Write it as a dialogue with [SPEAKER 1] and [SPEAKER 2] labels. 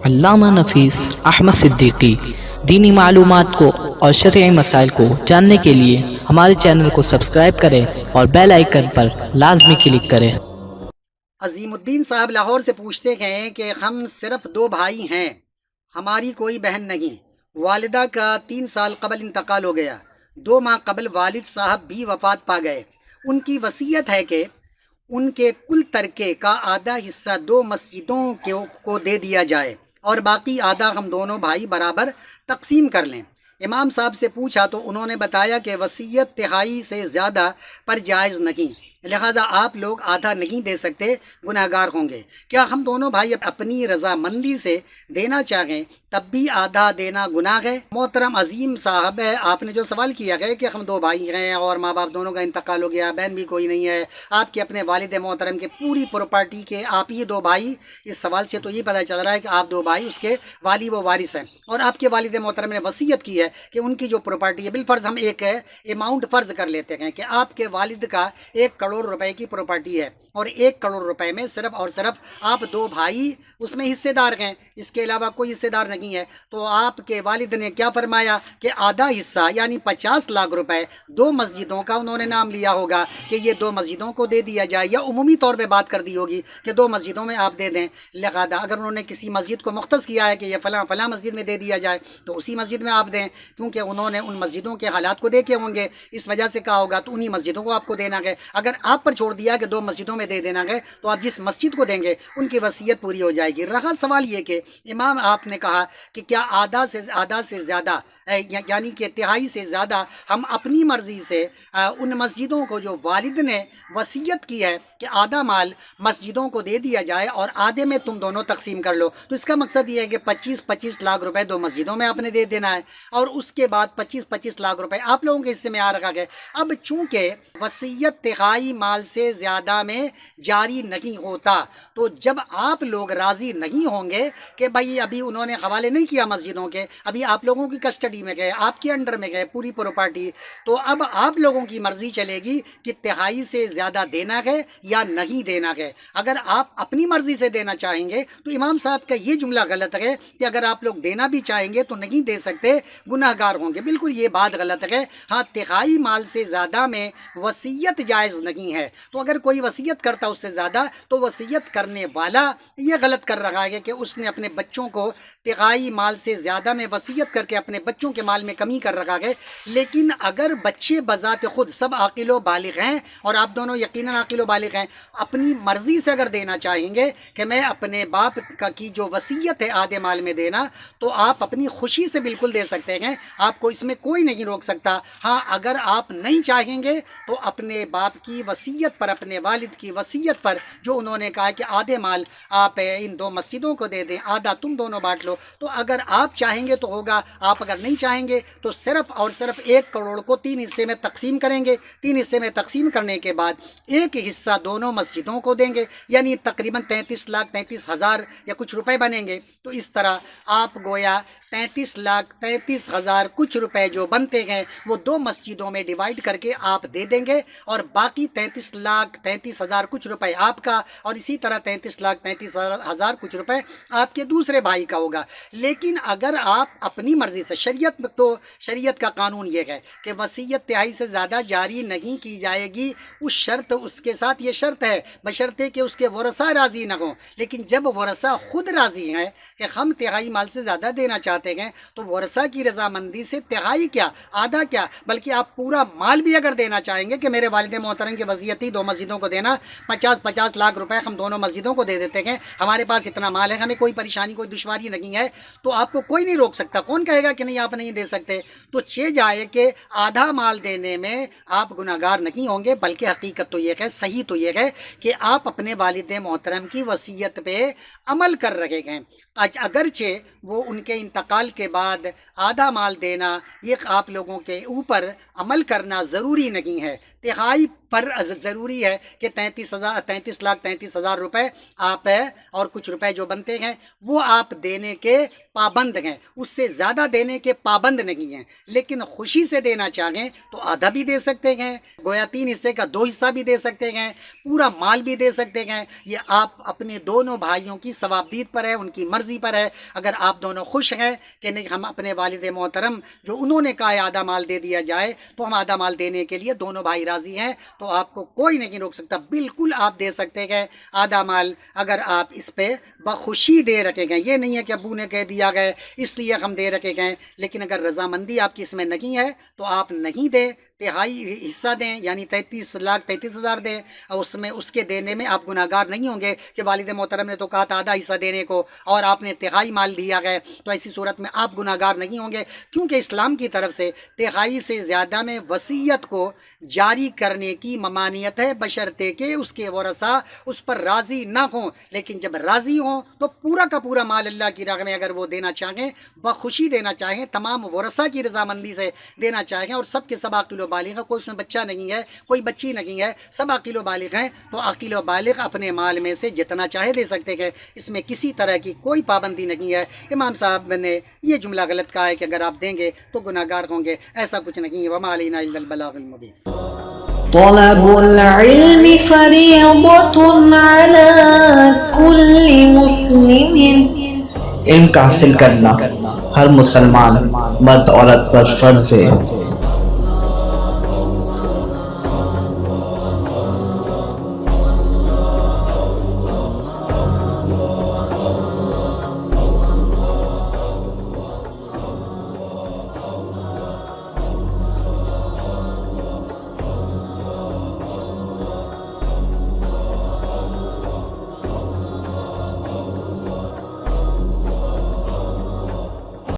[SPEAKER 1] علامہ نفیس احمد صدیقی دینی معلومات کو اور شرعی مسائل کو جاننے کے لیے ہمارے چینل کو سبسکرائب کریں اور بیل آئیکن پر لازمی کلک کریں۔
[SPEAKER 2] عظیم الدین صاحب لاہور سے پوچھتے ہیں کہ ہم صرف 2 بھائی ہیں، ہماری کوئی بہن نہیں۔ والدہ کا 3 سال قبل انتقال ہو گیا، 2 ماہ قبل والد صاحب بھی وفات پا گئے۔ ان کی وصیت ہے کہ ان کے کل ترکے کا آدھا حصہ 2 مسجدوں کو دے دیا جائے اور باقی آدھا ہم دونوں بھائی برابر تقسیم کر لیں۔ امام صاحب سے پوچھا تو انہوں نے بتایا کہ وصیت تہائی سے زیادہ پر جائز نہیں، لہذا آپ لوگ آدھا نہیں دے سکتے، گناہ گار ہوں گے۔ کیا ہم دونوں بھائی اپنی رضامندی سے دینا چاہیں تب بھی آدھا دینا گناہ ہے؟ محترم عظیم صاحب، آپ نے جو سوال کیا ہے کہ ہم 2 بھائی ہیں اور ماں باپ دونوں کا انتقال ہو گیا، بہن بھی کوئی نہیں ہے، آپ کے اپنے والد محترم کے پوری پراپرٹی کے آپ ہی 2 بھائی، اس سوال سے تو یہ پتہ چل رہا ہے کہ آپ 2 بھائی اس کے والی و وارث ہیں، اور آپ کے والد محترم نے وصیت کی ہے کہ ان کی جو پراپرٹی ہے، بالفرض ہم ایک اماؤنٹ فرض کر لیتے ہیں کہ آپ کے والد کا 1 کروڑ روپے کی پراپرٹی ہے اور 1 کروڑ روپے میں صرف اور صرف آپ 2 بھائی اس میں حصے دار ہیں، اس کے علاوہ کوئی حصے دار نہیں ہے۔ تو آپ کے والد نے کیا فرمایا کہ آدھا حصہ یعنی 50 لاکھ روپے 2 مسجدوں کا انہوں نے نام لیا ہوگا کہ یہ 2 مسجدوں کو دے دیا جائے، یا عمومی طور پہ بات کر دی ہوگی کہ 2 مسجدوں میں آپ دے دیں۔ لہذا اگر انہوں نے کسی مسجد کو مختص کیا ہے کہ یہ فلاں فلاں مسجد میں دے دیا جائے تو اسی مسجد میں آپ دیں، کیونکہ انہوں نے ان مسجدوں کے حالات کو دیکھے ہوں گے، اس وجہ سے کہا ہوگا، تو انہی مسجدوں کو آپ کو دینا ہے۔ اگر آپ پر چھوڑ دیا کہ 2 مسجدوں میں دے دینا ہے تو آپ جس مسجد کو دیں گے ان کی وصیت پوری ہو جائے گی۔ رہا سوال یہ کہ امام آپ نے کہا کہ کیا آدھا سے زیادہ یعنی کہ تہائی سے زیادہ ہم اپنی مرضی سے ان مسجدوں کو جو والد نے وصیت کی ہے کہ آدھا مال مسجدوں کو دے دیا جائے اور آدھے میں تم دونوں تقسیم کر لو، تو اس کا مقصد یہ ہے کہ 25 لاکھ روپے 2 مسجدوں میں آپ نے دے دینا ہے اور اس کے بعد 25 لاکھ روپے آپ لوگوں کے حصے میں آ رکھا گیا۔ اب چونکہ وصیت تہائی مال سے زیادہ میں جاری نہیں ہوتا، تو جب آپ لوگ راضی نہیں ہوں گے کہ بھائی ابھی انہوں نے حوالے نہیں کیا مسجدوں کے، ابھی آپ لوگوں کی کسٹڈی میں گئے، آپ کے انڈر میں گئے پوری پراپرٹی، تو اب آپ لوگوں کی مرضی چلے گی کہ تہائی سے زیادہ دینا ہے یا نہیں دینا ہے۔ اگر آپ اپنی مرضی سے دینا چاہیں گے تو امام صاحب کا یہ جملہ غلط ہے کہ اگر آپ لوگ دینا بھی چاہیں گے تو نہیں دے سکتے، گناہ گار ہوں گے، بالکل یہ بات غلط ہے۔ ہاں، تہائی مال سے زیادہ میں وصیت جائز نہیں ہے، تو اگر کوئی وصیت کرتا اس سے زیادہ تو وصیت کرنے والا یہ غلط کر رہا ہے کہ اس نے اپنے بچوں کو تہائی مال سے زیادہ میں وصیت کر کے اپنے بچوں کے مال میں کمی کر رکھا ہے۔ لیکن اگر بچے بذات خود سب عاقل و بالغ ہیں اور آپ دونوں یقیناً عاقل و بالغ ہیں، اپنی مرضی سے اگر دینا چاہیں گے کہ میں اپنے باپ کی جو وصیت ہے آدھے مال میں دینا، تو آپ اپنی خوشی سے بالکل دے سکتے ہیں، آپ کو اس میں کوئی نہیں روک سکتا۔ ہاں، اگر آپ نہیں چاہیں گے تو اپنے باپ کی وصیت پر، اپنے والد کی وصیت پر جو انہوں نے کہا کہ آدھے مال آپ ان 2 مسجدوں کو دے دیں، آدھا تم دونوں بانٹ لو، تو اگر آپ چاہیں گے تو ہوگا، آپ اگر نہیں چاہیں گے تو صرف اور صرف 1 کروڑ کو 3 حصے میں تقسیم کریں گے۔ 3 حصے میں تقسیم کرنے کے بعد 1 حصہ دونوں مسجدوں کو دیں گے، یعنی تقریباً 33,33,000 یا کچھ روپے بنیں گے۔ تو اس طرح آپ گویا 33,33,000 کچھ روپے جو بنتے ہیں وہ 2 مسجدوں میں ڈیوائیڈ کر کے آپ دے دیں گے، اور باقی 33,33,000 کچھ روپے آپ کا، اور اسی طرح 33,33,000 کچھ روپے آپ کے دوسرے بھائی کا ہوگا۔ لیکن اگر آپ اپنی مرضی سے، شریعت کا قانون یہ ہے کہ وصیت تہائی سے زیادہ جاری نہیں کی جائے گی، اس کے ساتھ یہ شرط ہے بشرطے کہ اس کے ورثاء راضی نہ ہوں۔ لیکن جب ورثاء خود راضی ہیں کہ ہم تہائی مال سے زیادہ دینا چاہتے ہیں، تو ورثاء کی رضامندی سے تہائی کیا، آدھا کیا، بلکہ آپ پورا مال بھی اگر دینا چاہیں گے کہ میرے والد محترم کی وصیت تھی 2 مسجدوں کو دینا، 50 لاکھ روپے ہم دونوں مسجدوں کو دے دیتے ہیں، ہمارے پاس اتنا مال ہے، ہمیں کوئی پریشانی کوئی دشواری نہیں ہے، تو آپ کو کوئی نہیں روک سکتا۔ کون کہے گا کہ نہیں آپ نہیں دے سکتے؟ تو جائے کہ آدھا مال دینے میں آپ گناہ گار نہیں ہوں گے، بلکہ حقیقت تو یہ ہے، صحیح تو یہ ہے کہ آپ اپنے والد محترم کی وصیت پہ عمل کر رہے ہیں، اگرچہ وہ ان کے انتقال کے بعد آدھا مال دینا یہ آپ لوگوں کے اوپر عمل کرنا ضروری نہیں ہے، تہائی پر ضروری ہے کہ 33,33,33,000 روپے آپ اور کچھ روپے جو بنتے ہیں وہ آپ دینے کے پابند ہیں، اس سے زیادہ دینے کے پابند نہیں ہیں، لیکن خوشی سے دینا چاہیں تو آدھا بھی دے سکتے ہیں، گویا 3 حصے کا 2 حصہ بھی دے سکتے ہیں، پورا مال بھی دے سکتے ہیں، یہ آپ اپنے دونوں بھائیوں کی ثوابدید پر ہے، ان کی مرضی پر ہے۔ اگر آپ دونوں خوش ہیں کہ نہیں ہم اپنے والد محترم جو انہوں نے کہا ہے آدھا مال دے دیا جائے تو ہم آدھا مال دینے کے لیے دونوں بھائی راضی ہیں، تو آپ کو کوئی نہیں روک سکتا، بالکل آپ دے سکتے ہیں آدھا مال، اگر آپ اس پہ بخوشی دے رکھے گئے۔ یہ نہیں ہے کہ ابو نے کہہ دیا گئے اس لیے ہم دے رکھے گئے، لیکن اگر رضامندی آپ کی اس میں نہیں ہے تو آپ نہیں دیں، تہائی حصہ دیں، یعنی 33,33,000 دیں، اور اس میں اس کے دینے میں آپ گناہ گار نہیں ہوں گے کہ والد محترم نے تو کہا تھا آدھا حصہ دینے کو اور آپ نے تہائی مال دیا گئے، تو ایسی صورت میں آپ گناہ گار نہیں ہوں گے، کیونکہ اسلام کی طرف سے تہائی سے زیادہ میں وصیت کو جاری کرنے کی ممانعت ہے، بشرطے کہ اس کے ورثاء اس پر راضی نہ ہوں، لیکن جب راضی ہوں تو پورا کا پورا مال اللہ کی راہ میں اگر وہ دینا چاہیں، بخوشی دینا چاہیں، تمام ورثاء کی رضامندی سے دینا چاہیں، اور سب کے سب عاقل و بالغ ہیں، کوئی اس میں بچہ نہیں ہے، کوئی بچی نہیں ہے، سب عاقل و بالغ ہیں، تو عاقل و بالغ اپنے مال میں سے جتنا چاہے دے سکتے ہیں، اس میں کسی طرح کی کوئی پابندی نہیں ہے۔ امام صاحب نے یہ جملہ غلط کہا ہے کہ اگر آپ دیں گے تو گناہ گار ہوں گے، ایسا کچھ نہیں ہے۔ وما علینا الا البلاغ المبین۔
[SPEAKER 3] طلب العلم فریضۃ علی کل مسلم،
[SPEAKER 1] علم کا حاصل کرنا ہر مسلمان مرد عورت پر فرض ہے۔